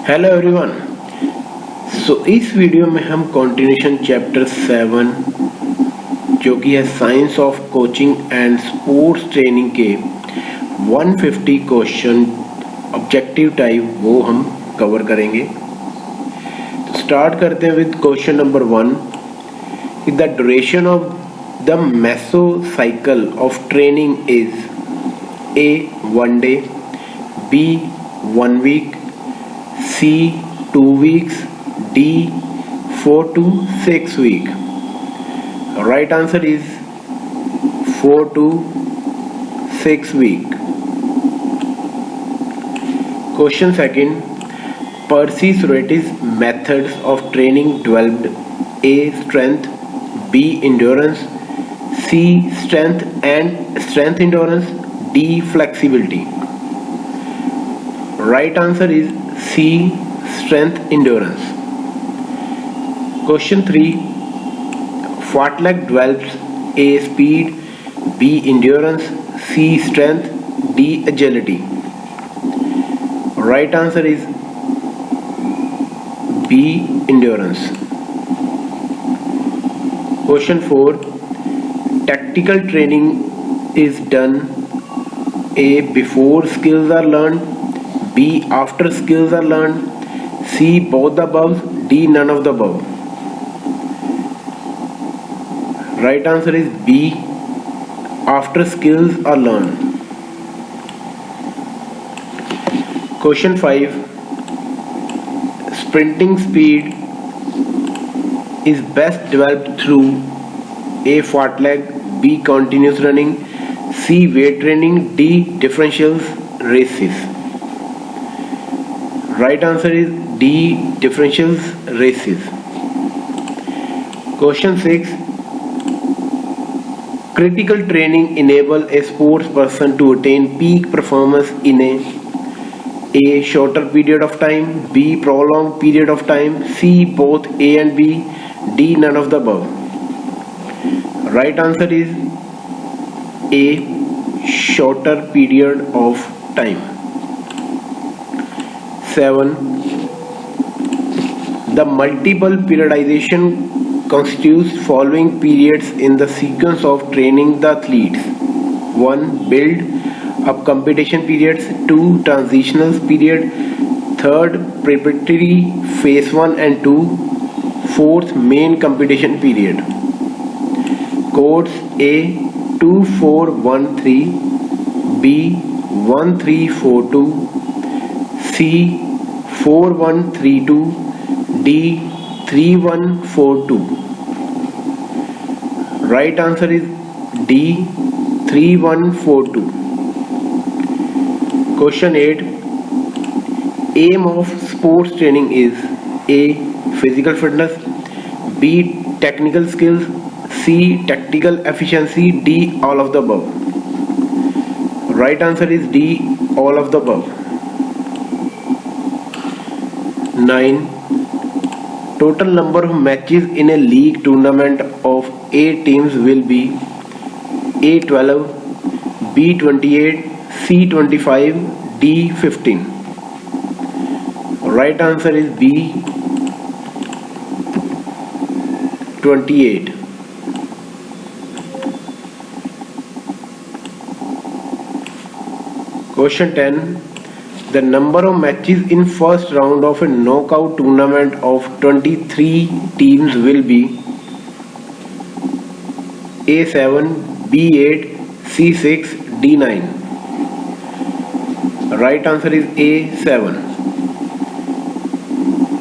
Hello everyone. इस video में हम कंटिन्यूशन चैप्टर 7 जो कि है science of coaching and sports training के 150 क्वेश्चन ऑब्जेक्टिव टाइप वो हम कवर करेंगे। तो स्टार्ट करते हैं with question number 1। The duration of the mesocycle of training is A 1 day, B 1 week, C 2 weeks, D 4 to 6 week. Right answer is 4 to 6 week. Question second. Percy Surratt's methods of training developed A strength, B endurance, C strength endurance, D flexibility. Right answer is C strength endurance. Question 3. Fartlek develops A speed, B endurance, C strength, D agility. Right answer is B endurance. Question 4. Tactical training is done A before skills are learned, B after skills are learned, C both the above, D none of the above. Right answer is B after skills are learned. Question 5. Sprinting speed is best developed through A fartlek, B continuous running, C weight training, D differentials races. Right answer is D differentials races. Question 6. Critical training enable a sports person to attain peak performance in A shorter period of time, B prolonged period of time, C both A and B, D none of the above. Right answer is A shorter period of time. 7. The multiple periodization constitutes following periods in the sequence of training the athletes. 1. Build up competition periods, 2. Transitional period, 3rd preparatory phase 1 and 2, 4th main competition period. Codes A 2413, B 1342, C 4132, D 3142. Right answer is D 3142. Question 8. Aim of sports training is A physical fitness, B technical skills, C tactical efficiency, D all of the above. Right answer is D all of the above. 9. Total number of matches in a league tournament of 8 teams will be A 12, B 28, C 25, D 15. Right answer is B 28. Question 10. The number of matches in first round of a knockout tournament of 23 teams will be A 7, B 8, C 6, D 9. Right answer is A 7.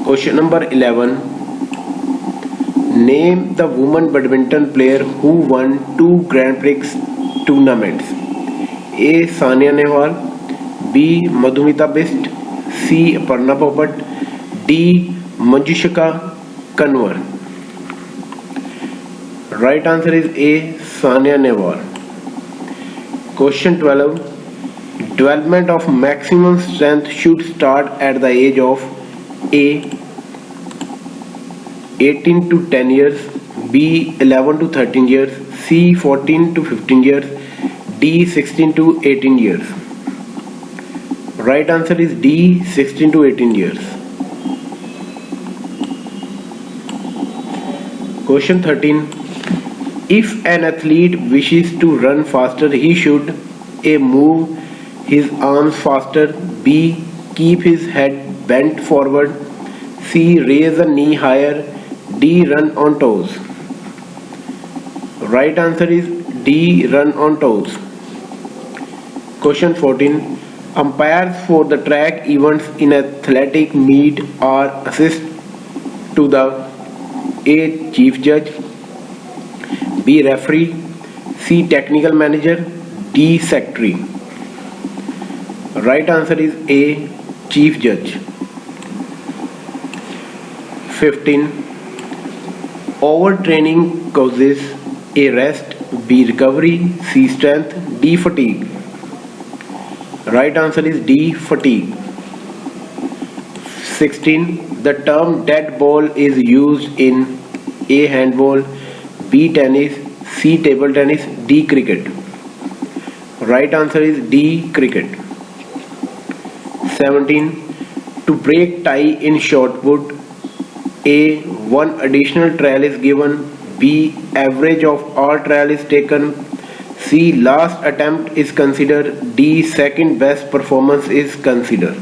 Question number 11. Name the women badminton player who won 2 Grand Prix tournaments. A Sania Nehwal, B Madhumita Bist, C Aparna Popat, D Manjushika Kanwar. Right answer is A Sania Nehwal. Question 12. Development of maximum strength should start at the age of A 18 to 10 years, B 11 to 13 years, C 14 to 15 years, D 16 to 18 years. Right answer is D 16 to 18 years. Question 13. If an athlete wishes to run faster, he should A. Move his arms faster, B. Keep his head bent forward, C. Raise a knee higher, D. Run on toes. Right answer is D. Run on toes. Question 14. Umpires for the track events in athletic meet are assist to the A. Chief judge, B. Referee, C. Technical manager, D. Secretary. Right answer is A. Chief judge. 15. Overtraining causes A. Rest, B. Recovery, C. Strength, D. Fatigue. Right answer is D. Fatigue. 16. The term dead ball is used in A. Handball, B. Tennis, C. Table tennis, D. Cricket. Right answer is D. Cricket. 17. To break tie in shot put, A. One additional trial is given, B. Average of all trial is taken, C. Last attempt is considered, D. Second best performance is considered.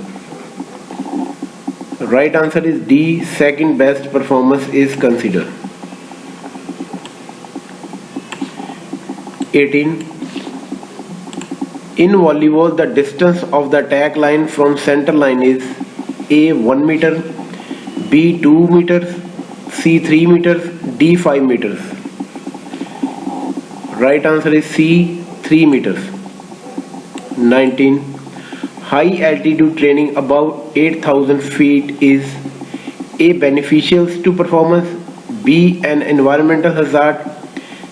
Right answer is D. Second best performance is considered. 18. In volleyball, the distance of the attack line from center line is A. 1 meter, B. 2 meters, C. 3 meters, D. 5 meters. Right answer is C. 3 meters. 19. High altitude training above 8,000 feet is A. Beneficial to performance, B. An environmental hazard,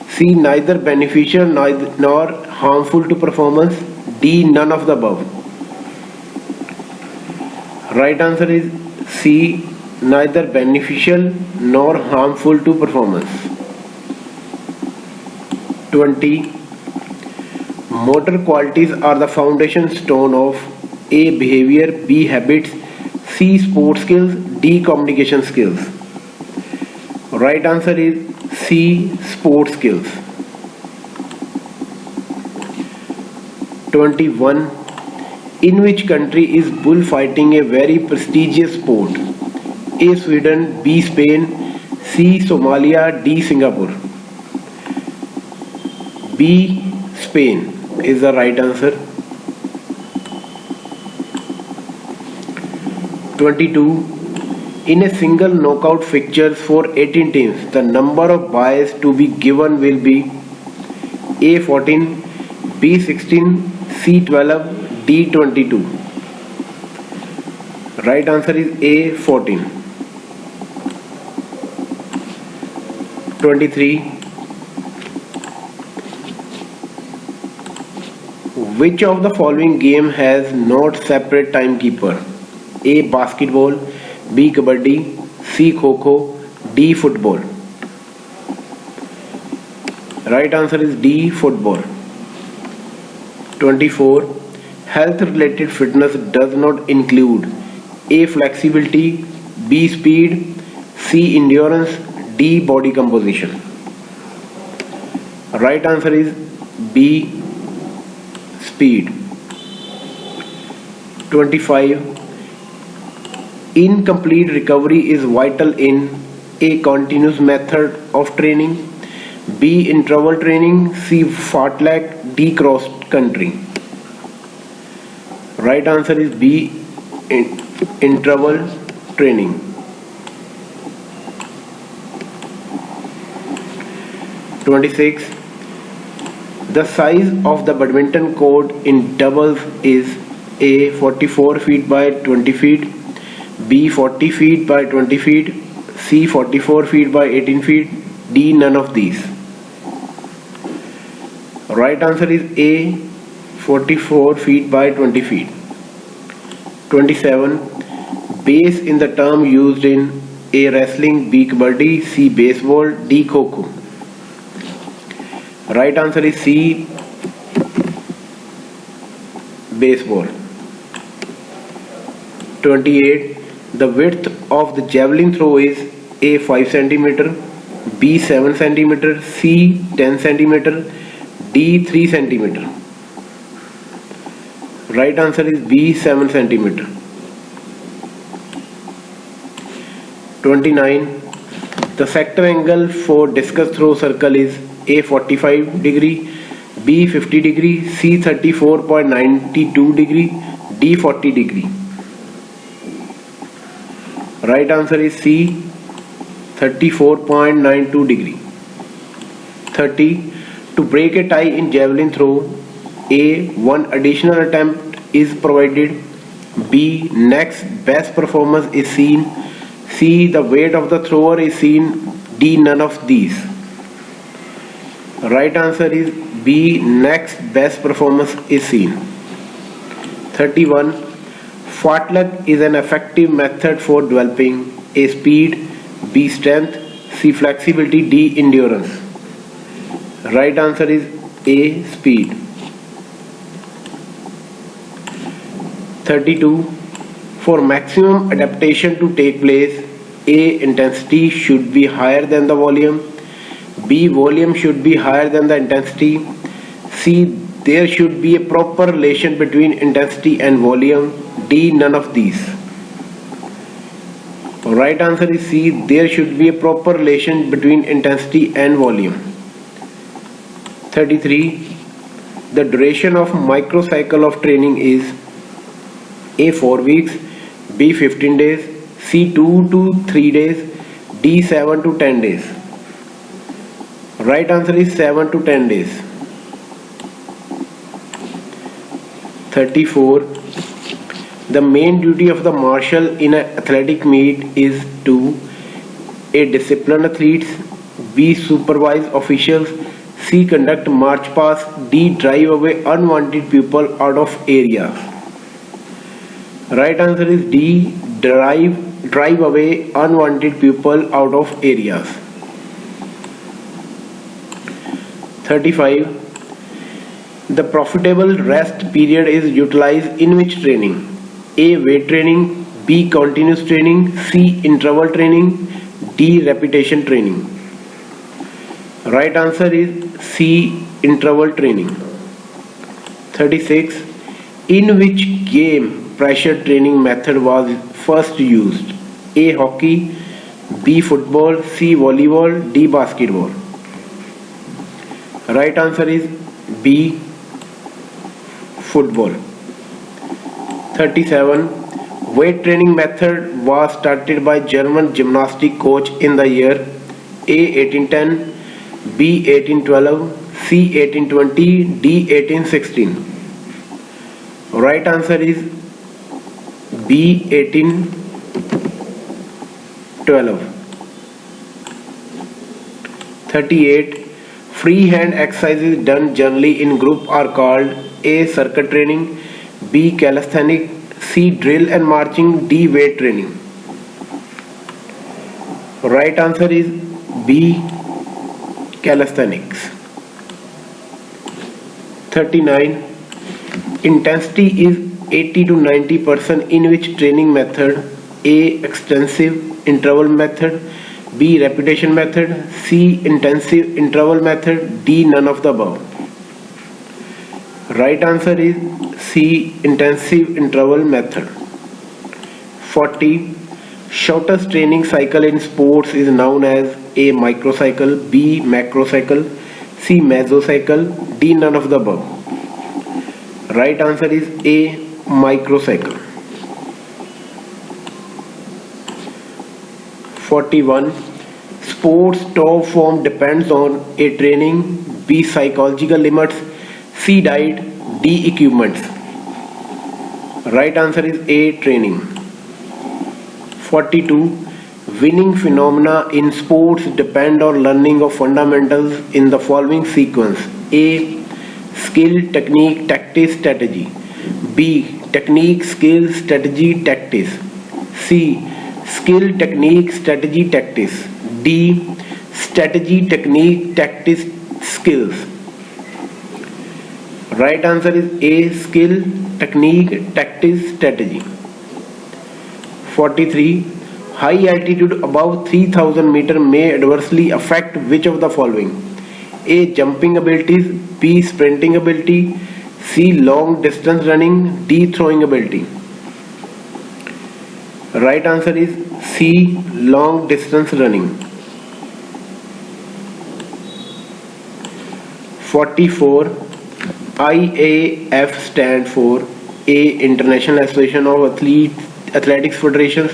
C. Neither beneficial nor harmful to performance, D. None of the above. Right answer is C. Neither beneficial nor harmful to performance. 20. Motor qualities are the foundation stone of A. Behavior, B. Habits, C. Sport skills, D. Communication skills. Right answer is C. Sport skills. 21. In which country is bullfighting a very prestigious sport? A. Sweden, B. Spain, C. Somalia, D. Singapore. B. Spain is the right answer. 22. In a single knockout fixture for 18 teams, the number of byes to be given will be A. 14, B. 16, C. 12, D. 22. Right answer is A. 14. 23. Which of the following game has not separate timekeeper? A. Basketball, B. Kabaddi, C. Kho-Kho, D. Football. Right answer is D. Football. 24. Health related fitness does not include A. Flexibility, B. Speed, C. Endurance, D. Body composition. Right answer is B. Speed. 25. Incomplete recovery is vital in A. Continuous method of training, B. Interval training, C. fartlek, D. cross country. Right answer is B. Interval training. 26. The size of the badminton court in doubles is A. 44 feet by 20 feet, B. 40 feet by 20 feet, C. 44 feet by 18 feet, D. None of these. Right answer is A. 44 feet by 20 feet. 27. Base in the term used in A. Wrestling, B. Kabaddi, C. Baseball, D. Kho-Kho. Right answer is C. Baseball. 28. The width of the javelin throw is A. 5 cm, B 7 centimeter, C 10 centimeter, D 3 centimeter. Right answer is B 7 centimeter. 29. The sector angle for discus throw circle is A 45 degree, B 50 degree, C 34.92 degree, D 40 degree. Right answer is C 34.92 degree. 30. To break a tie in javelin throw, A. One additional attempt is provided, B. Next best performance is seen, C. The weight of the thrower is seen, D. None of these. Right answer is B. Next best performance is seen. 31. Fartlek is an effective method for developing A. Speed, B. Strength, C. Flexibility, D. Endurance. Right answer is A. Speed. 32. For maximum adaptation to take place, A. Intensity should be higher than the volume, B. Volume should be higher than the intensity, C. There should be a proper relation between intensity and volume, D. None of these. Right answer is C. There should be a proper relation between intensity and volume. 33. The duration of microcycle of training is A. 4 weeks, B. 15 days, C. 2 to 3 days, D. 7 to 10 days. Right answer is 7 to 10 days. 34. The main duty of the marshal in an athletic meet is to A. Discipline athletes, B. Supervise officials, C. Conduct march past, D. Drive away unwanted people out of area. Right answer is D. Drive away unwanted people out of areas. 35. The profitable rest period is utilized in which training? A. Weight training, B. Continuous training, C. Interval training, D. Repetition training. Right answer is C. Interval training. 36. In which game pressure training method was first used? A. Hockey, B. Football, C. Volleyball, D. Basketball. Right answer is B. Football. 37. Weight training method was started by German gymnastic coach in the year A. 1810, B. 1812, C. 1820, D. 1816. Right answer is B. 1812. 38. Free hand exercises done generally in group are called A. Circuit training, B. Calisthenic, C. Drill and marching, D. Weight training. Right answer is B. Calisthenics. 39. Intensity is 80 to 90% in which training method? A. Extensive interval method, B. Repetition method, C. Intensive interval method, D. None of the above. Right answer is C. Intensive interval method. 40. Shortest training cycle in sports is known as A. Microcycle, B. Macrocycle, C. Mesocycle, D. None of the above. Right answer is A. Microcycle. 41. Sports top form depends on A. Training, B. Psychological limits, C. Diet, D. Equipments. Right answer is A. Training. 42. Winning phenomena in sports depend on learning of fundamentals in the following sequence: A. Skill, technique, tactics, strategy, B. Technique, skill, strategy, tactics, C. Skill, technique, strategy, tactics, D. Strategy, technique, tactics, skills. Right answer is A. Skill, technique, tactics, strategy. 43. high altitude above 3000 meter may adversely affect which of the following? A. Jumping abilities. B. Sprinting ability. C. Long distance running. D. Throwing ability. Right answer is C. Long distance running. 44. IAF stand for A. International Association of Athletics Federations.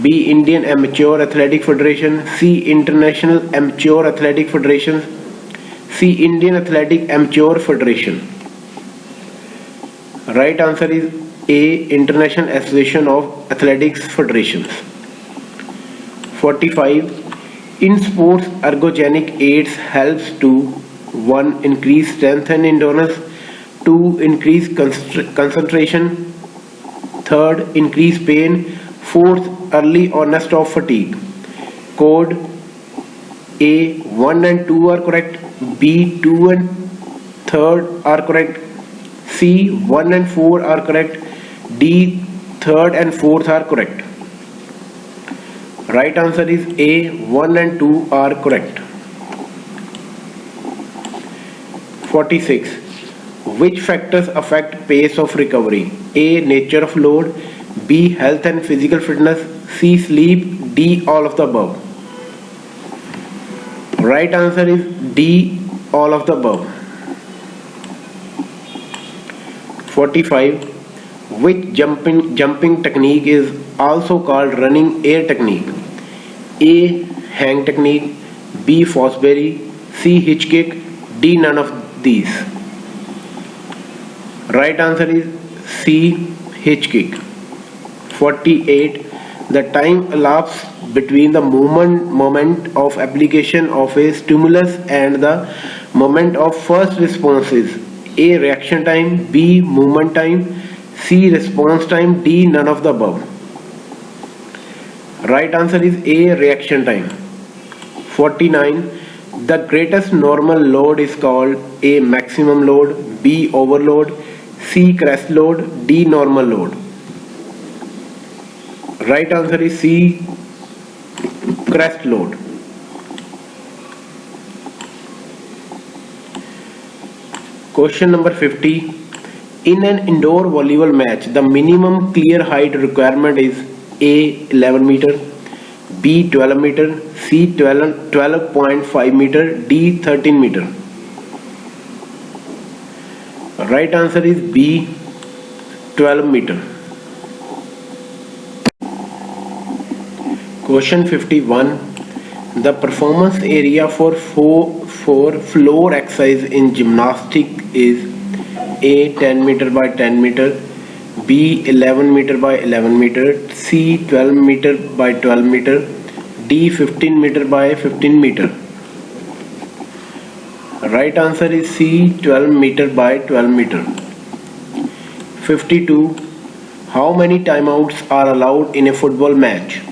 B. Indian Amateur Athletic Federation. C. International Amateur Athletic Federation. C. Indian Athletic Amateur Federation. Right answer is A. International Association of Athletics Federations. 45. In sports, ergogenic aids helps to 1. Increase strength and endurance. 2. Increase concentration. 3rd. Increase pain. 4th. Early onset of fatigue. Code A. 1 and 2 are correct. B. 2 and 3rd are correct. C. 1 and 4 are correct. D. 3rd and 4th are correct. Right answer is A. 1 and 2 are correct. 46. Which factors affect pace of recovery? A. Nature of load. B. Health and physical fitness. C. Sleep. D. All of the above. Right answer is D. All of the above. 45. Which jumping technique is also called running air technique? A. Hang technique. B. Fosbury. C. Hitch kick. D. None of these. Right answer is C. Hitch kick. 48. The time elapsed between the moment of application of a stimulus and the moment of first response is A. Reaction time. B. Movement time. C. Response time. D. None of the above. Right answer is A. Reaction time. 49. The greatest normal load is called A. Maximum load. B. Overload. C. Crest load. D. Normal load. Right answer is C. Crest load. Question number 50. In an indoor volleyball match, the minimum clear height requirement is A. 11 meter, B. 12 meter, C. 12.5 meter, D. 13 meter. Right answer is B. 12 meter. Question 51. The performance area for floor exercise in gymnastics is A. 10 meter by 10 meter, B. 11 meter by 11 meter, C. 12 meter by 12 meter, D. 15 meter by 15 meter. Right answer is C. 12 meter by 12 meter. 52. How many timeouts are allowed in a football match?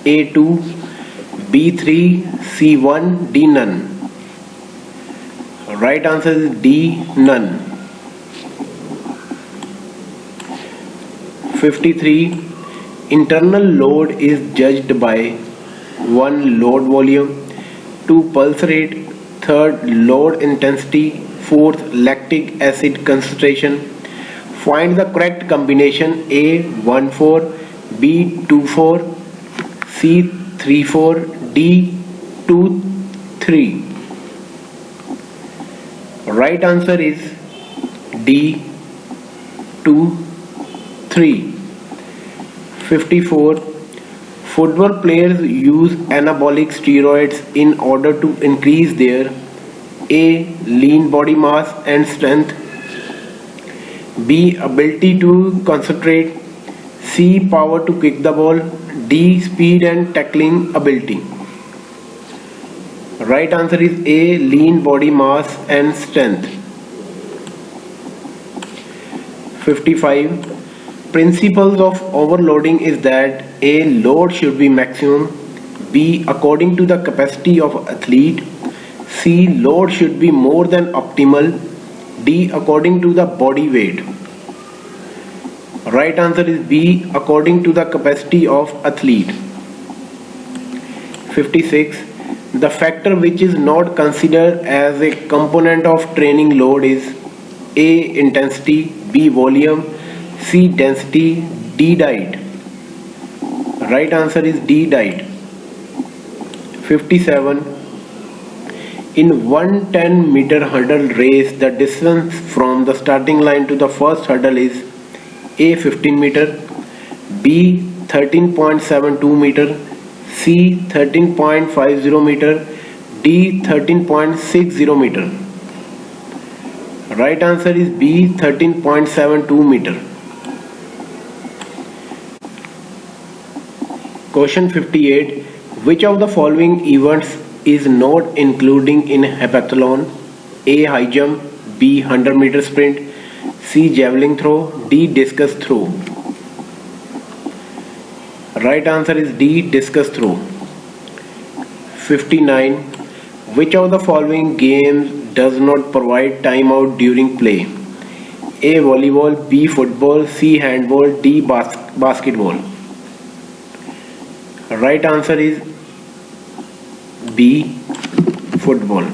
A2, B3, C1, D none. Right answer is D none. 53. Internal load is judged by 1. Load volume, 2. Pulse rate, 3rd. Load intensity, 4th. Lactic acid concentration. Find the correct combination. A. 1-4, B. 2-4, C. 3-4, D. 2-3. Right answer is D. 2-3. 54. Football players use anabolic steroids in order to increase their A. Lean body mass and strength, B. Ability to concentrate, C. Power to kick the ball, D. Speed and tackling ability. Right answer is A. Lean body mass and strength. 55. Principles of overloading is that A. Load should be maximum, B. According to the capacity of athlete, C. Load should be more than optimal, D. According to the body weight. Right answer is B. According to the capacity of athlete. 56. The factor which is not considered as a component of training load is A. Intensity, B. Volume, C. Density, D. Diet. Right answer is D. Diet. 57. In 110-meter hurdle race, the distance from the starting line to the first hurdle is A. 15 meter, B. 13.72 meter, C. 13.50 meter, D. 13.60 meter. Right answer is B. 13.72 meter. Question 58. Which of the following events is not including in heptathlon? A. High jump, B. 100-meter sprint, C. Javelin throw, D. Discus throw. Right answer is D. Discus throw. 59. Which of the following games does not provide timeout during play? A. Volleyball, B. Football, C. Handball, D. Basketball. Right answer is B. Football.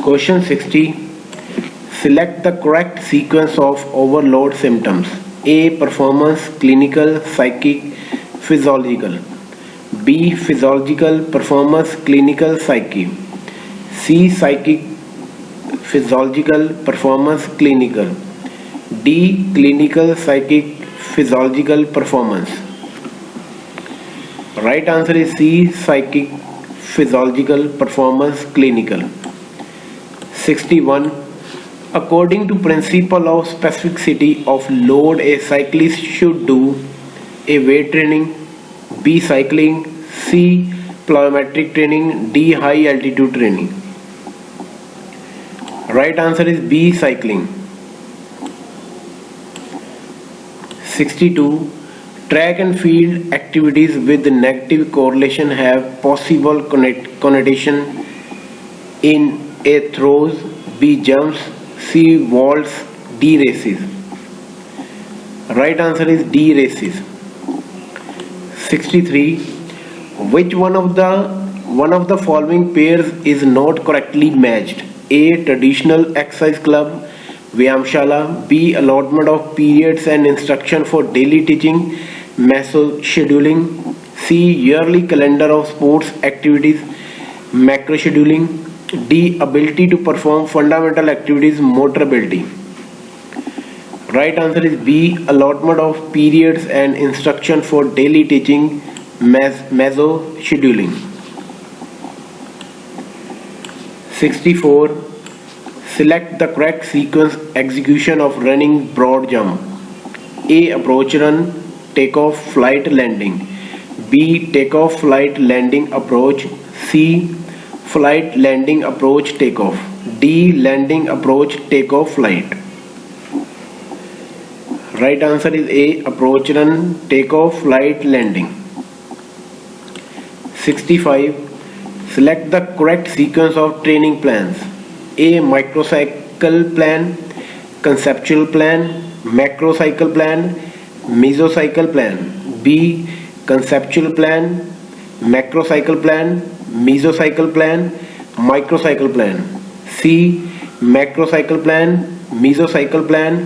Question 60. Select the correct sequence of overload symptoms. A. Performance, clinical, psychic, physiological. B. Physiological, performance, clinical, psychic. C. Psychic, physiological, performance, clinical. D. Clinical, psychic, physiological, performance. Right answer is C. Psychic, physiological, performance, clinical. 61. According to principle of specificity of load, a cyclist should do A. Weight training, B. Cycling, C. Plyometric training, D. High altitude training. Right answer is B. Cycling. 62. Track and field activities with negative correlation have possible connotation in A. Throws, B. Jumps, C. Vaults, D. Races. Right answer is D. Races. 63. Which one of the following pairs is not correctly matched? A. Traditional exercise club, Vyamshala, B. Allotment of periods and instruction for daily teaching, meso scheduling, C. Yearly calendar of sports activities, macro scheduling, D. Ability to perform fundamental activities, motor ability. Right answer is B. Allotment of periods and instruction for daily teaching, meso scheduling. 64. Select the correct sequence execution of running broad jump. A. Approach run, takeoff, flight, landing. B. Takeoff, flight, landing, approach. C. Flight, landing, approach, takeoff. D. Landing, approach, takeoff, flight. Right answer is A. Approach run, takeoff, flight, landing. 65. Select the correct sequence of training plans. A. Microcycle plan, conceptual plan, macrocycle plan, mesocycle plan. B. Conceptual plan, macrocycle plan, mesocycle plan, microcycle plan. C. Macrocycle plan, mesocycle plan,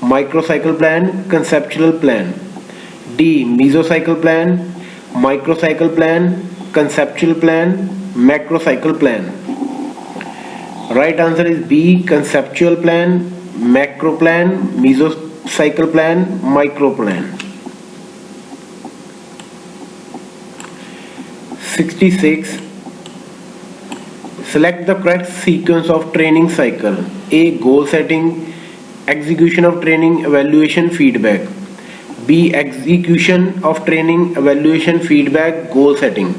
microcycle plan, conceptual plan. D. Mesocycle plan, microcycle plan, conceptual plan, macrocycle plan. Right answer is B. Conceptual plan, macro plan, mesocycle plan, micro plan. 66. Select the correct sequence of training cycle. A. Goal setting, execution of training, evaluation, feedback. B. Execution of training, evaluation, feedback, goal setting.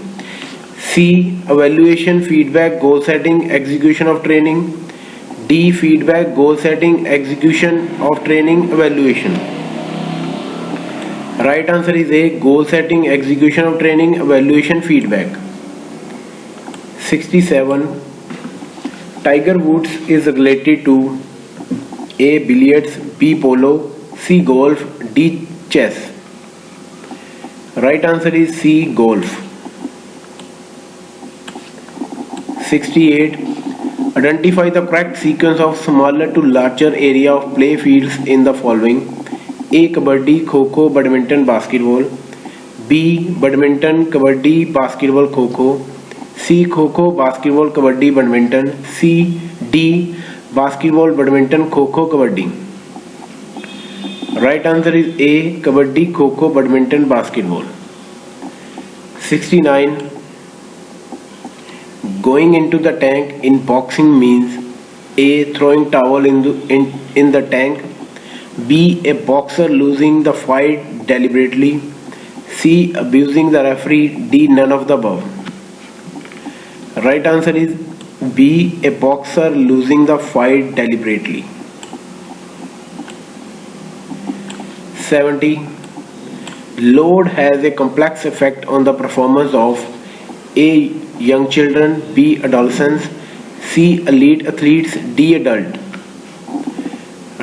C. Evaluation, feedback, goal setting, execution of training. D. Feedback, goal setting, execution of training, evaluation. Right answer is A. Goal setting, execution of training, evaluation, feedback. 67. Tiger Woods is related to A. Billiards, B. Polo, C. Golf, D. Chess. Right answer is C. Golf. 68. Identify the correct sequence of smaller to larger area of play fields in the following. A. Kabaddi, Kho-Kho, Badminton, Basketball. B. Badminton, Kabaddi, Basketball, Kho-Kho. C. Kho-Kho, Basketball, Kabaddi, Badminton. C. D. Basketball, Badminton, Kho-Kho, Kabaddi. Right answer is A. Kabaddi, Kho-Kho, Badminton, Basketball. 69. Going into the tank in boxing means A. Throwing towel in the tank. B. A boxer losing the fight deliberately. C. Abusing the referee. D. None of the above. Right answer is B. A boxer losing the fight deliberately. 70. Load has a complex effect on the performance of A. Young children, B. Adolescents, C. Elite athletes, D. Adult.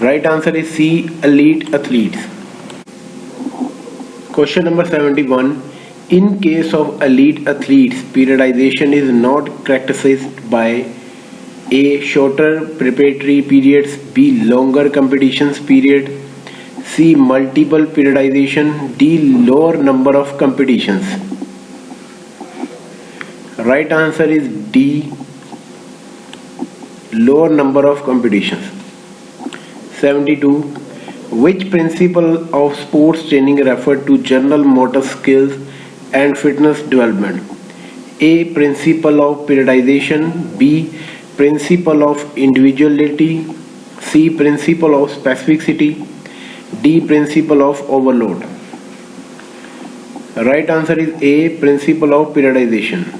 Right answer is C. Elite athletes. Question number 71. In case of elite athletes, periodization is not characterized by A. Shorter preparatory periods, B. Longer competitions period, C. Multiple periodization, D. Lower number of competitions. Right answer is D. Lower number of competitions. 72. Which principle of sports training referred to general motor skills and fitness development? A. Principle of periodization, B. Principle of individuality, C. Principle of specificity, D. Principle of overload. Right answer is A. Principle of periodization.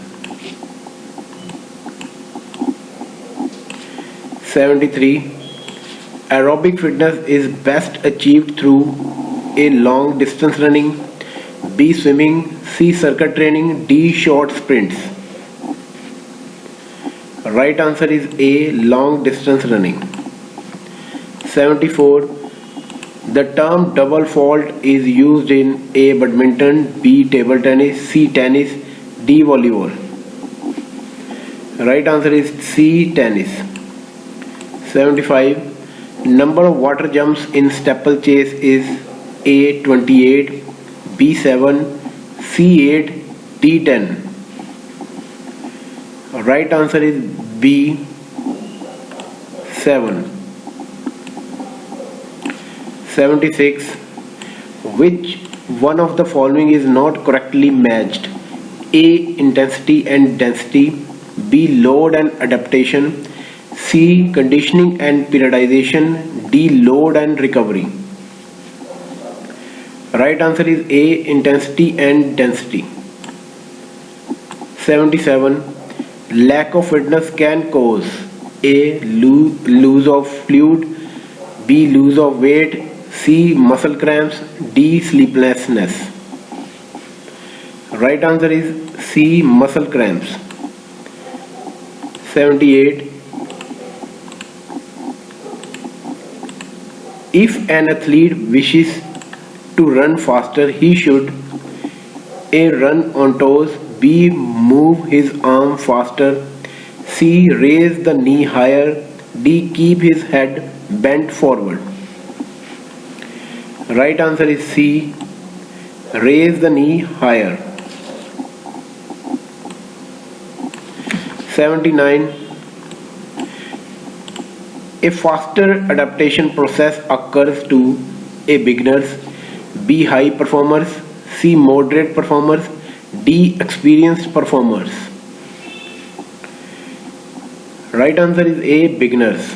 73. Aerobic fitness is best achieved through A. Long distance running, B. Swimming, C. Circuit training, D. Short sprints. Right answer is A. Long distance running. 74. The term double fault is used in A. Badminton, B. Table tennis, C. Tennis, D. Volleyball. Right answer is C. Tennis. 75. Number of water jumps in steeplechase is A. 28, B. 7, C. 8, D. 10. Right answer is B. 7. 76. Which one of the following is not correctly matched? A. Intensity and density, B. Load and adaptation, C. Conditioning and periodization, D. Load and recovery. Right answer is A. Intensity and density. 77. Lack of fitness can cause A. Lose of fluid, B. Lose of weight, C. Muscle cramps, D. Sleeplessness. Right answer is C. Muscle cramps. 78. If an athlete wishes to run faster, he should A. Run on toes, B. Move his arm faster, C. Raise the knee higher, D. Keep his head bent forward. Right answer is C. Raise the knee higher. 79. A faster adaptation process occurs to A. Beginners, B. High performers, C. Moderate performers, D. Experienced performers. Right answer is A. Beginners.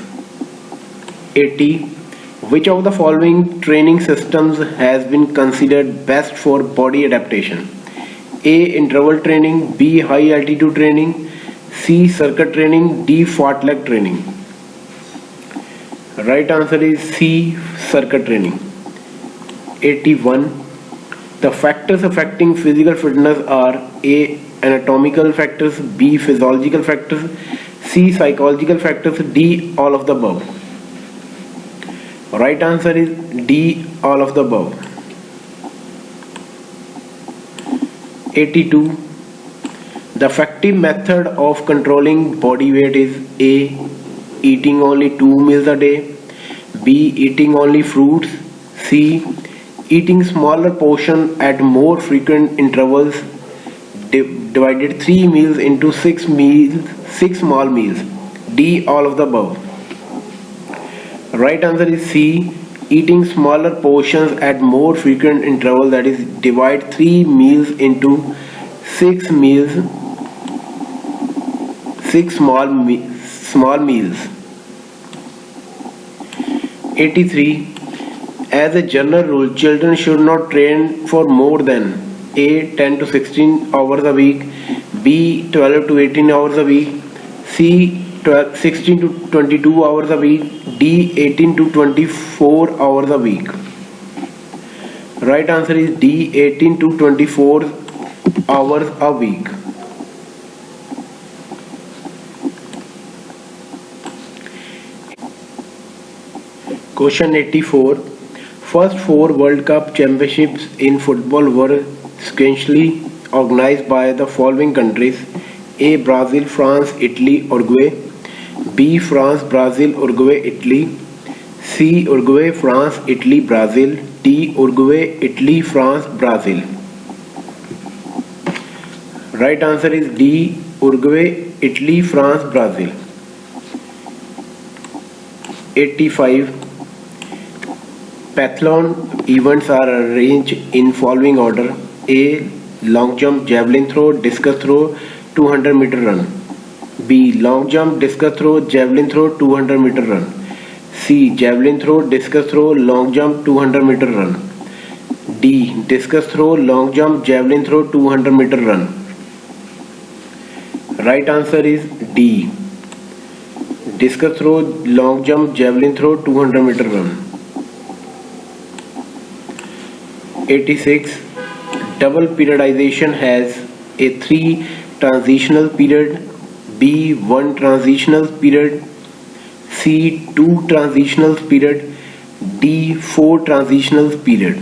80. Which of the following training systems has been considered best for body adaptation? A. Interval training, B. High altitude training, C. Circuit training, D. Fartlek training. Right answer is C. Circuit training. 81. The factors affecting physical fitness are A. Anatomical factors, B. Physiological factors, C. Psychological factors, D. All of the above. Right answer is D, all of the above. 82. The effective method of controlling body weight is A. Eating only 2 meals a day, B. Eating only fruits, C. Eating smaller portion at more frequent intervals, divided 3 meals into 6 small meals, D. All of the above. Right answer is C. Eating smaller portions at more frequent interval, that is divide 3 meals into 6 meals, 6 small meals. 83. As a general rule, children should not train for more than A. 10 to 16 hours a week, B. 12 to 18 hours a week, C. 16 to 22 hours a week, D. 18 to 24 hours a week. Right answer is D. 18 to 24 hours a week. Question 84. First 4 World Cup championships in football were sequentially organized by the following countries: A. Brazil, France, Italy, Uruguay, B. France, Brazil, Uruguay, Italy, C. Uruguay, France, Italy, Brazil, D. Uruguay, Italy, France, Brazil. Right answer is D. Uruguay, Italy, France, Brazil. 85. Pathlon events are arranged in following order: A. Long jump, javelin throw, discus throw, 200-meter run. B. Long jump, discus throw, javelin throw, 200-meter run. C. Javelin throw, discus throw, long jump, 200-meter run. D. Discus throw, long jump, javelin throw, 200-meter run. Right answer is D. Discus throw, long jump, javelin throw, 200-meter run. 86. Double periodization has A. 3 transitional period, B. 1 transitional period, C. 2 transitional period, D. 4 transitional period.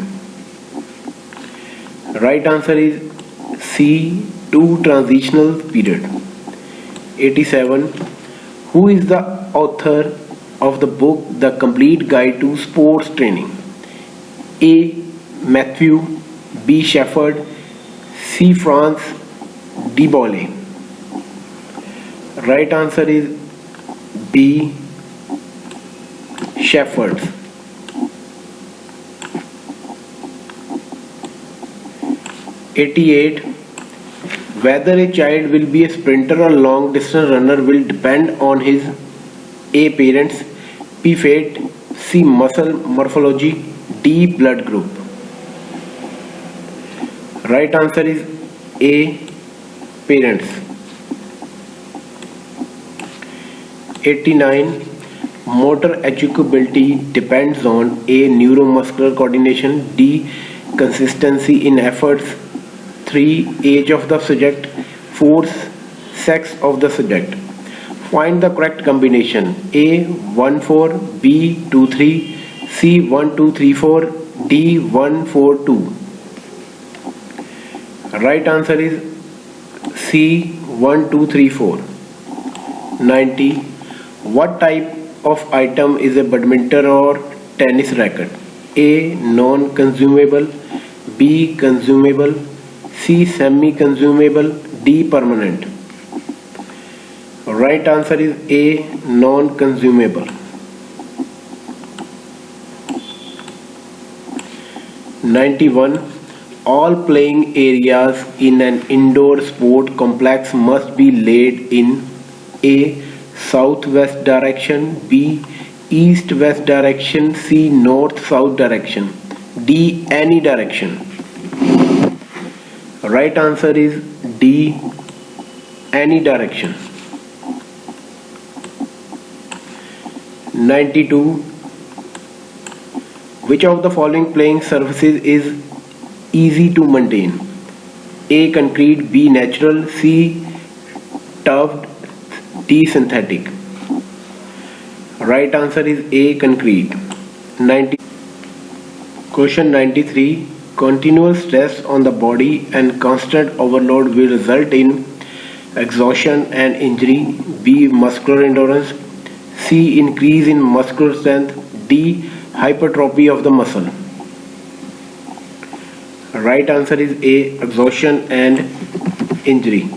Right answer is C. 2 transitional period. 87. Who is the author of the book The Complete Guide to Sports Training? A. Matthew, B. Shepherd, C. France, D. Bolle. Right answer is B. Shepherd. 88. Whether a child will be a sprinter or long distance runner will depend on his A. Parents, B. Fate, C. Muscle morphology, D. Blood group. Right answer is A. Parents. 89. Motor achievability depends on A. Neuromuscular coordination, D. Consistency in efforts, 3. Age of the subject, 4. Sex of the subject. Find the correct combination: A. 1 4, B. 2 3, C. 1 2 3 4, D. 1 4 2. Right answer is C. 1 2 3 4. 90. What type of item is a badminton or tennis racket? A. Non-consumable, B. Consumable, C. Semi-consumable, D. Permanent. Right answer is A. Non-consumable. 91. All playing areas in an indoor sport complex must be laid in A. Southwest direction, B. East-west direction, C. North-south direction, D. Any direction. Right answer is D. Any direction. 92. Which of the following playing surfaces is easy to maintain? A. Concrete, B. Natural, C. Turfed, D. Synthetic. Right answer is A. Concrete. 90 Question 93. Continuous stress on the body and constant overload will result in exhaustion and injury. B. Muscular endurance. C. Increase in muscular strength. D. Hypertrophy of the muscle. Right answer is A. Exhaustion and injury.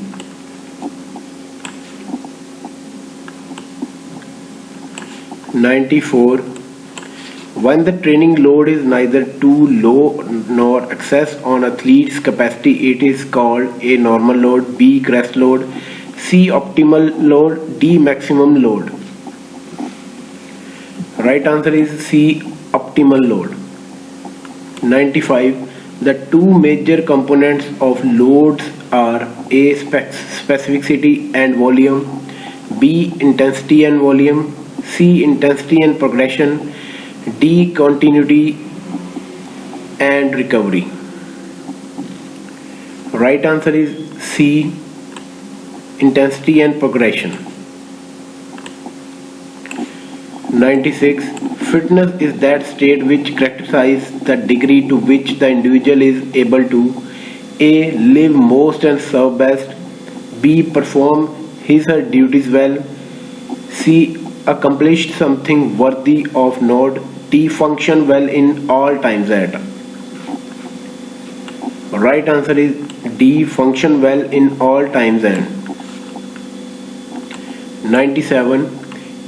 94. When the training load is neither too low nor excess on athlete's capacity, it is called A. Normal load, B. Crest load, C. Optimal load, D. Maximum load. Right answer is C. Optimal load. 95. The two major components of loads are A. Specificity and volume, B. Intensity and volume, C. Intensity and progression, D. Continuity and recovery. Right answer is C. Intensity and progression. 96. Fitness is that state which characterizes the degree to which the individual is able to A. Live most and serve best, B. Perform his or her duties well, C. Accomplish something worthy of note, D. Function well in all times at. Right answer is D. Function well in all times at. 97.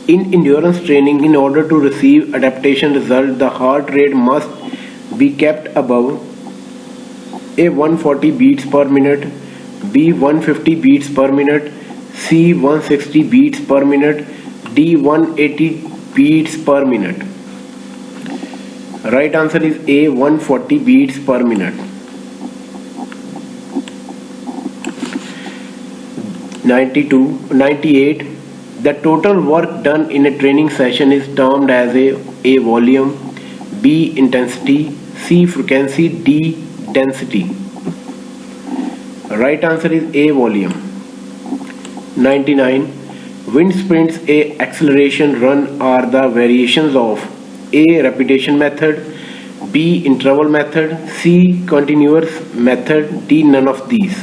In endurance training, in order to receive adaptation result, the heart rate must be kept above A. 140 beats per minute, B. 150 beats per minute, C. 160 beats per minute, D. 180 beats per minute. Right answer is A. 140 beats per minute. 98. The total work done in a training session is termed as A. Volume, B. Intensity, C. Frequency, D. Density. Right answer is A. Volume. 99. Wind sprints, A. Acceleration run are the variations of A. Repetition method, B. Interval method, C. Continuous method, D. None of these.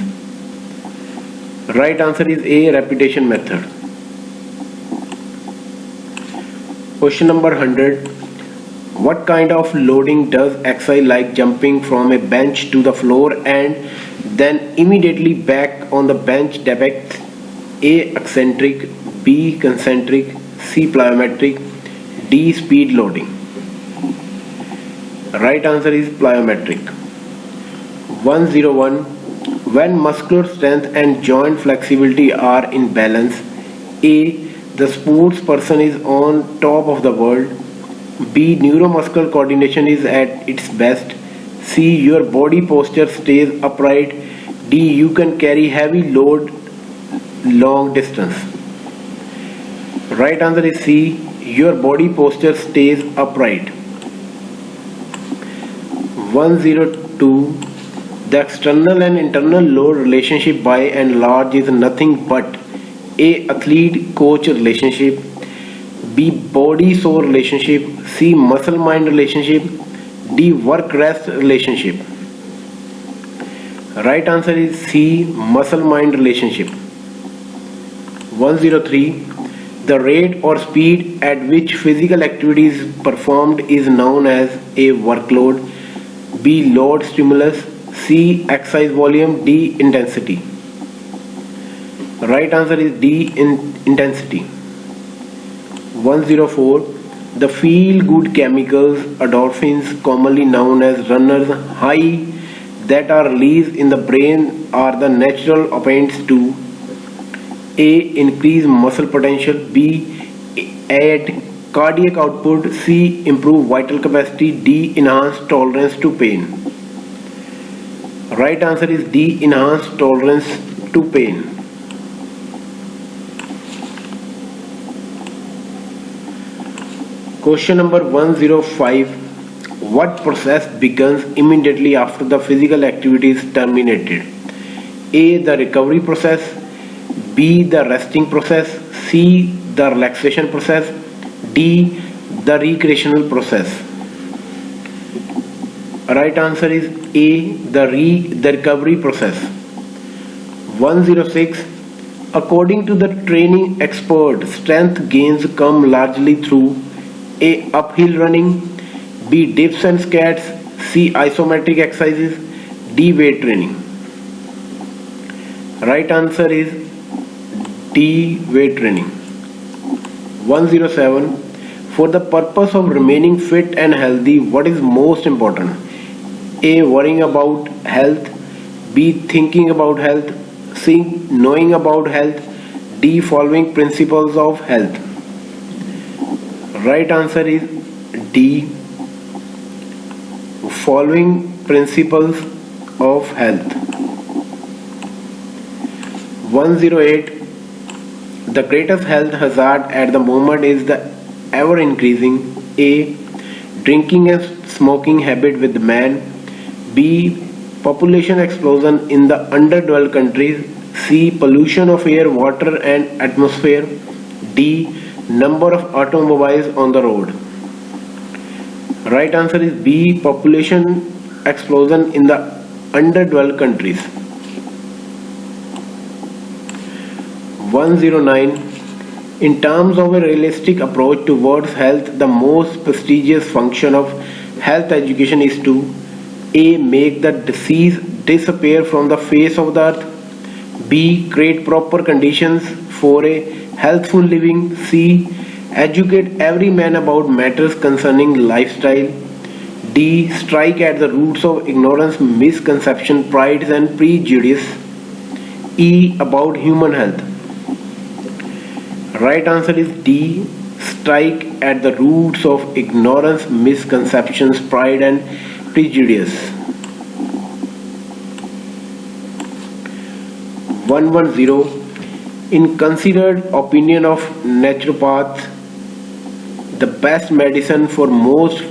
Right answer is A. Repetition method. Question number 100. What kind of loading does exercise like jumping from a bench to the floor and then immediately back on the bench depicts A. Eccentric, B. Concentric, C. Plyometric, D. Speed loading. Right answer is plyometric. 101. When muscular strength and joint flexibility are in balance, A. The sports person is on top of the world, B. Neuromuscular coordination is at its best, C. Your body posture stays upright, D. You can carry heavy load long distance. Right answer is C. Your body posture stays upright. 102. The external and internal load relationship by and large is nothing but A. Athlete-coach relationship, B. Body-soul relationship, C. Muscle-mind relationship, D. Work-rest relationship. Right answer is C. Muscle-mind relationship. 103. The rate or speed at which physical activity is performed is known as A. Workload, B. Load stimulus, C. Exercise volume, D. Intensity. Right answer is D. Intensity. 104. The feel-good chemicals, endorphins, commonly known as runners high, that are released in the brain are the natural appends to A. Increase muscle potential, B. Add cardiac output, C. Improve vital capacity, D. Enhance tolerance to pain. Right answer is D. Enhance tolerance to pain. Question number 105. What process begins immediately after the physical activity is terminated? A. The recovery process, B. The resting process, C. The relaxation process, D. The recreational process. Right answer is A, the recovery process. 106. According to the training expert, strength gains come largely through A. Uphill running, B. Dips and scats, C. Isometric exercises, D. Weight training. Right answer is D. Weight training. 107. For the purpose of remaining fit and healthy, what is most important? A. Worrying about health, B. Thinking about health, C. Knowing about health, D. Following principles of health. Right answer is D. Following principles of health. 108. The greatest health hazard at the moment is the ever increasing A. Drinking and smoking habit with man, B. Population explosion in the underdeveloped countries, C. Pollution of air, water and atmosphere, D. Number of automobiles on the road. Right answer is B. Population explosion in the underdeveloped countries. 109. In terms of a realistic approach towards health, the most prestigious function of health education is to A. Make the disease disappear from the face of the earth, B. Create proper conditions for a healthful living, C. Educate every man about matters concerning lifestyle, D. Strike at the roots of ignorance, misconception, pride and prejudice, E. About human health. Right answer is D. Strike at the roots of ignorance, misconceptions, pride and prejudice. 110. In considered opinion of naturopaths, the best medicine for most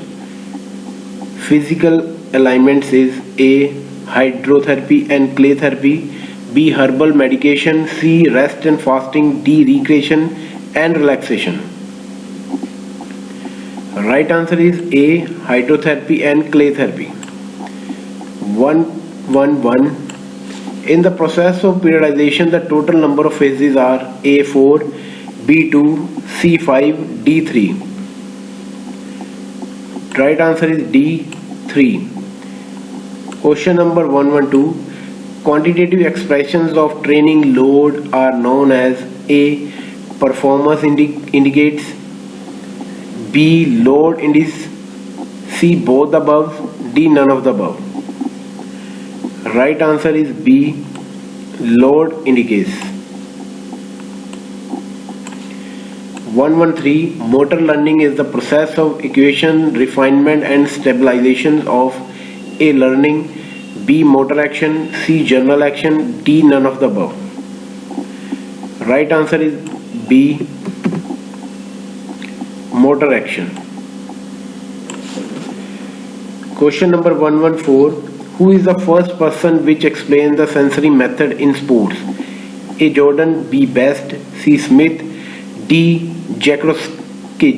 physical ailments is A. Hydrotherapy and clay therapy, B. Herbal medication, C. Rest and fasting, D. Recreation and relaxation. Right answer is A. Hydrotherapy and clay therapy. 111. In the process of periodization, the total number of phases are A4, B2, C5, D3. Right answer is D3. Question number 112. Quantitative expressions of training load are known as A. Performance indicates, B. Load indices, C. Both the above, D. None of the above. Right answer is B. Load indicates. 113. Motor learning is the process of equation, refinement and stabilization of a learning, B. Motor action, C. General action, D. None of the above. Right answer is B. Motor action. Question number 114. Who is the first person which explains the sensory method in sports? A. Jordan, B. Best, C. Smith, D. Jankowski.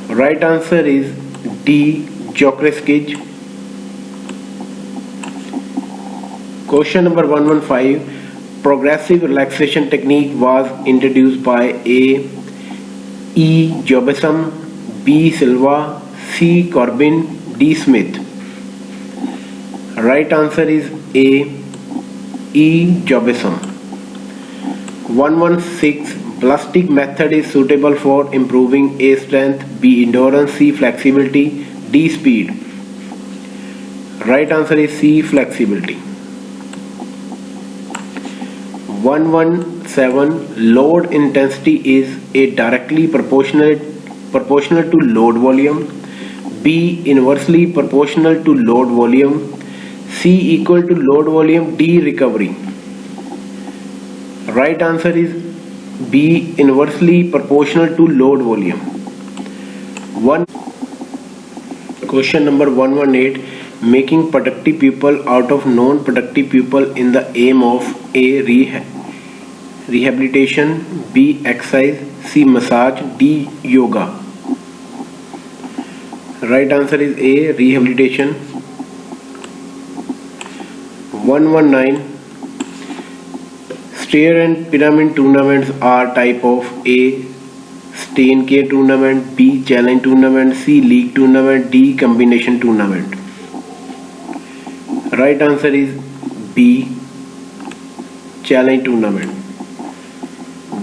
Right answer is D. Jankowski. Question number 115. Progressive relaxation technique was introduced by A. E. Jobson, B. Silva, C. Corbin, D. Smith. Right answer is A. E. Jobson. 116. Plastic method is suitable for improving A. Strength, B. Endurance, C. Flexibility, D. Speed. Right answer is C. Flexibility. 117. Load intensity is A. Directly proportional to load volume, B. Inversely proportional to load volume, C. Equal to load volume, D. Recovery. Right answer is B. Inversely proportional to load volume. Question number 118. Making productive people out of non-productive people in the aim of A. Rehabilitation, B. Exercise, C. Massage, D. Yoga. Right answer is A, rehabilitation. 119. Stair and pyramid tournaments are type of A. Stain K tournament, B. Challenge tournament, C. League tournament, D. Combination tournament. Right answer is B. Challenge tournament.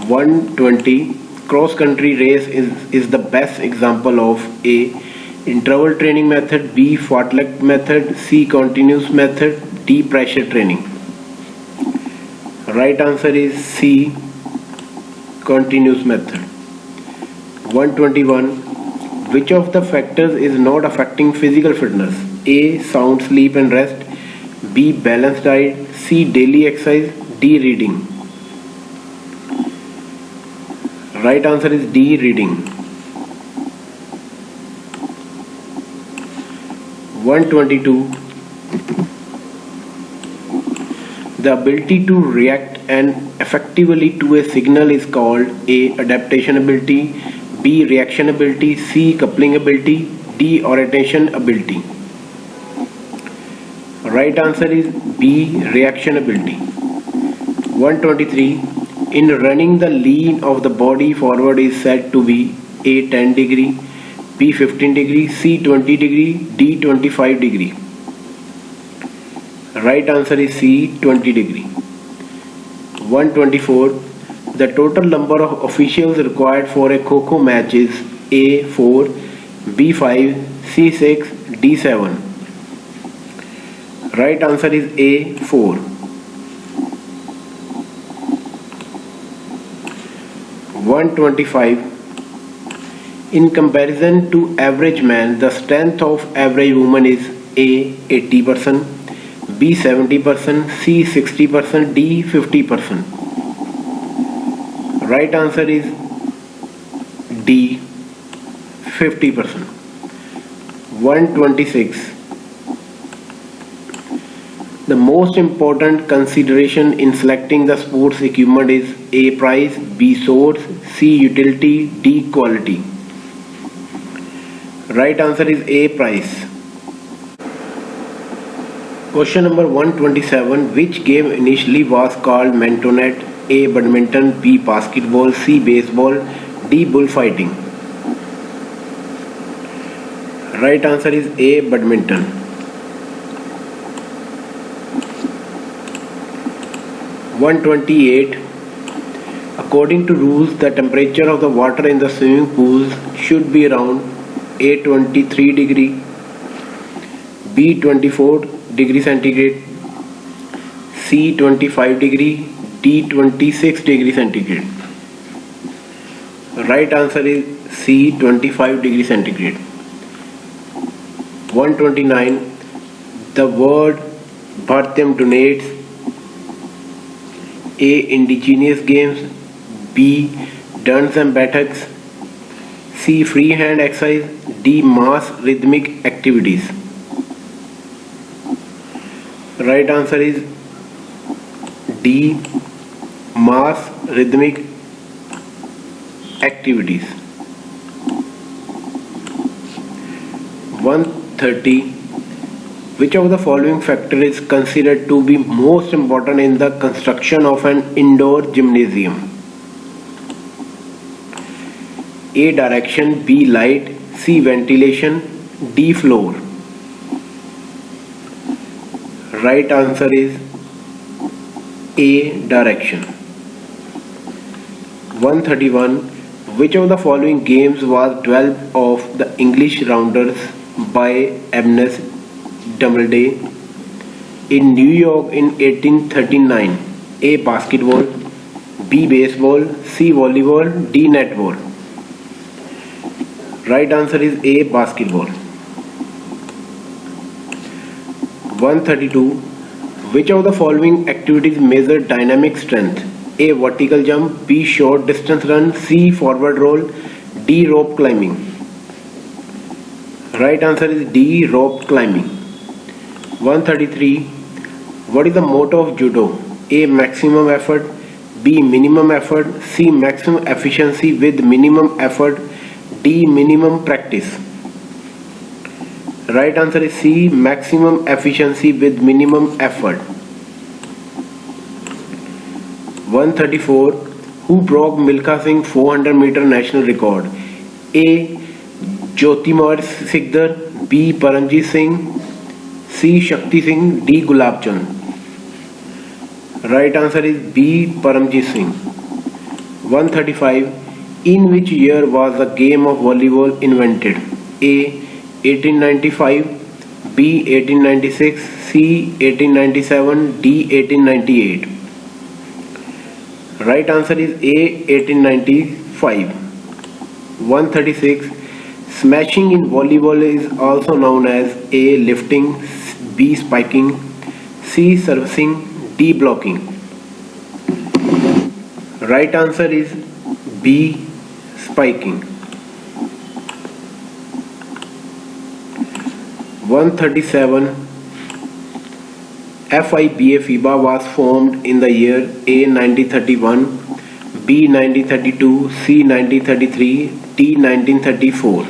120. Cross country race is the best example of A. Interval training method, B. fartlek method, C. continuous method, D. pressure training. Right answer is C. continuous method. 121. Which of the factors is not affecting physical fitness? A. Sound sleep and rest, B. balanced diet, C. daily exercise, D. reading. Right answer is D. reading. 122. The ability to react and effectively to a signal is called A. adaptation ability, B. reaction ability, C. coupling ability, D. orientation ability. Right answer is B. reaction ability. 123. In running, the lean of the body forward is said to be A. 10 degree, B. 15 degree, C. 20 degree, D. 25 degree. Right answer is C. 20 degree. 124. The total number of officials required for a Kho match is A. 4, B. 5, C. 6, D. 7. Right answer is A. 4. 125. In comparison to average man, the strength of average woman is A. 80%, B. 70%, C. 60%, D. 50%. Right answer is D. 50%. 126. The most important consideration in selecting the sports equipment is A. price, B. source, C. utility, D. quality. Right answer is A. price. Question number 127. Which game initially was called Mentonet? A. badminton, B. basketball, C. baseball, D. bullfighting. Right answer is A. badminton. 128. According to rules, the temperature of the water in the swimming pools should be around A. 23 degree, B. 24 degree centigrade, C. 25 degree, D. 26 degree centigrade. Right answer is C. 25 degree centigrade. 129. The word Bharatanatyam denotes A. indigenous games, B. dance and battles, C. freehand exercise, D. mass rhythmic activities. Right answer is D. mass rhythmic activities. 130. Which of the following factor is considered to be most important in the construction of an indoor gymnasium? A. direction, B. light, C. ventilation, D. floor. Right answer is A. direction. 131. Which of the following games was developed of the English rounders by Ernest Doubleday in New York in 1839? A. basketball, B. baseball, C. volleyball, D. netball. Right answer is A. basketball. 132. Which of the following activities measure dynamic strength? A. vertical jump, B. short distance run, C. forward roll, D. rope climbing. Right answer is D. rope climbing. 133. What is the motto of judo? A. maximum effort, B. minimum effort, C. maximum efficiency with minimum effort, D. minimum practice. Right answer is C, maximum efficiency with minimum effort. 134. Who broke Milkha Singh 400-meter national record? A. Jyotimar Sikdar, B. Paramjit Singh, C. Shakti Singh, D. Gulab Chand. Right answer is B. Paramjit Singh. 135. In which year was the game of volleyball invented? A. 1895, B. 1896, C. 1897, D. 1898. Right answer is A. 1895. 136. Smashing in volleyball is also known as A. Lifting, B. Spiking, C. Servicing, D. Blocking. Right answer is B. Spiking. 137. FIBA was formed in the year A. 1931, B. 1932, C. 1933, D. 1934.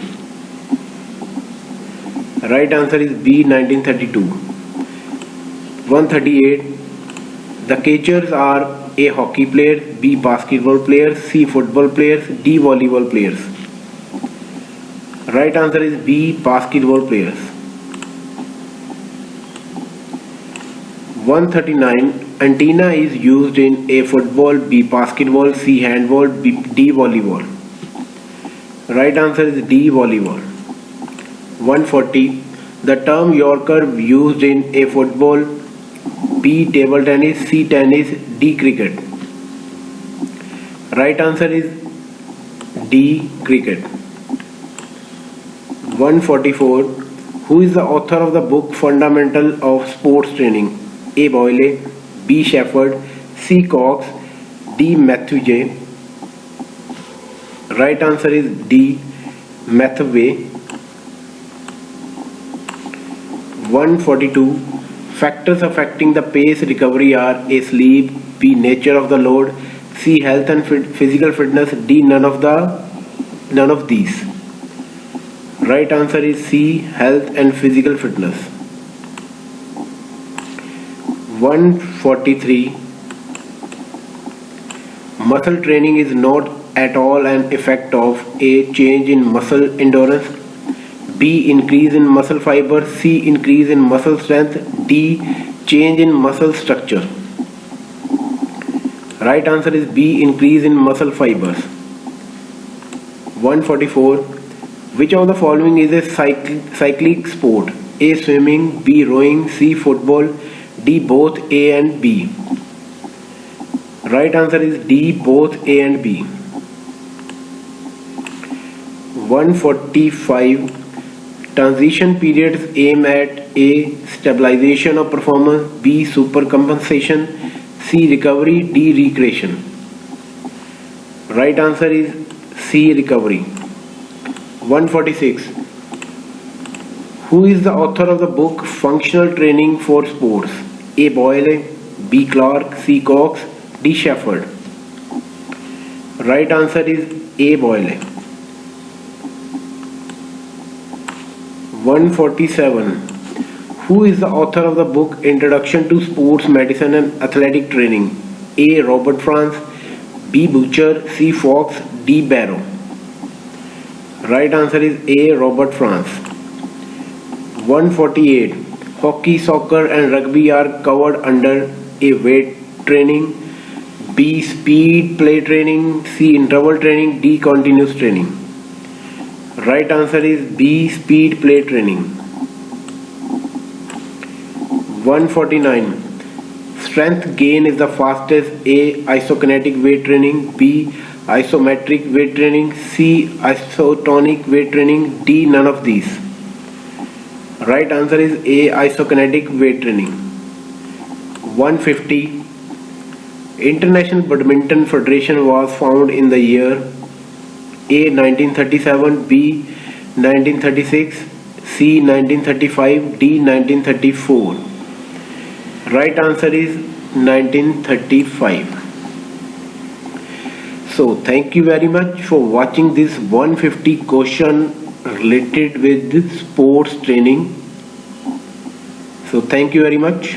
Right answer is B. 1932. 138. The catchers are A. Hockey players, B. Basketball players, C. Football players, D. Volleyball players. Right answer is B. Basketball players. 139. Antenna is used in A. Football, B. Basketball, C. Handball, D. Volleyball. Right answer is D. Volleyball. 140. The term Yorker used in A. Football, B. Table tennis, C. Tennis, D. Cricket. Right answer is D. Cricket. 144. Who is the author of the book Fundamental of Sports Training? A. Boyle, B. Shepherd, C. Cox, D. Matheway. Right answer is D. Matheway. 142. Factors affecting the pace recovery are A. Sleep, B. Nature of the load, C. Health and physical fitness, D. None of these. Right answer is C. Health and physical fitness. 143. Muscle training is not at all an effect of A. Change in muscle endurance, B. Increase in muscle fiber, C. Increase in muscle strength, D. Change in muscle structure. Right answer is B. Increase in muscle fibers. 144. Which of the following is a cyclic sport? A. Swimming, B. Rowing, C. Football, D. Both A and B. Right answer is D. Both A and B. 145. Transition periods aim at A. Stabilization of performance, B. Supercompensation, C. Recovery, D. Recreation. Right answer is C. Recovery. 146. Who is the author of the book Functional Training for Sports? A. Boyle, B. Clark, C. Cox, D. Shepherd. Right answer is A. Boyle. 147. Who is the author of the book Introduction to Sports Medicine and Athletic Training? A. Robert Franz, B. Butcher, C. Fox, D. Barrow. Right answer is A. Robert Franz. 148. Hockey, soccer and rugby are covered under A. Weight training, B. Speed play training, C. Interval training, D. Continuous training. Right answer is B. Speed play training. 149. Strength gain is the fastest. A. Isokinetic weight training, B. Isometric weight training, C. Isotonic weight training, D. None of these. Right answer is A. Isokinetic weight training. 150. International Badminton Federation was founded in the year A. 1937, B. 1936, C. 1935, D. 1934. Right answer is 1935. So thank you very much for watching this 150 question related with sports training. So thank you very much.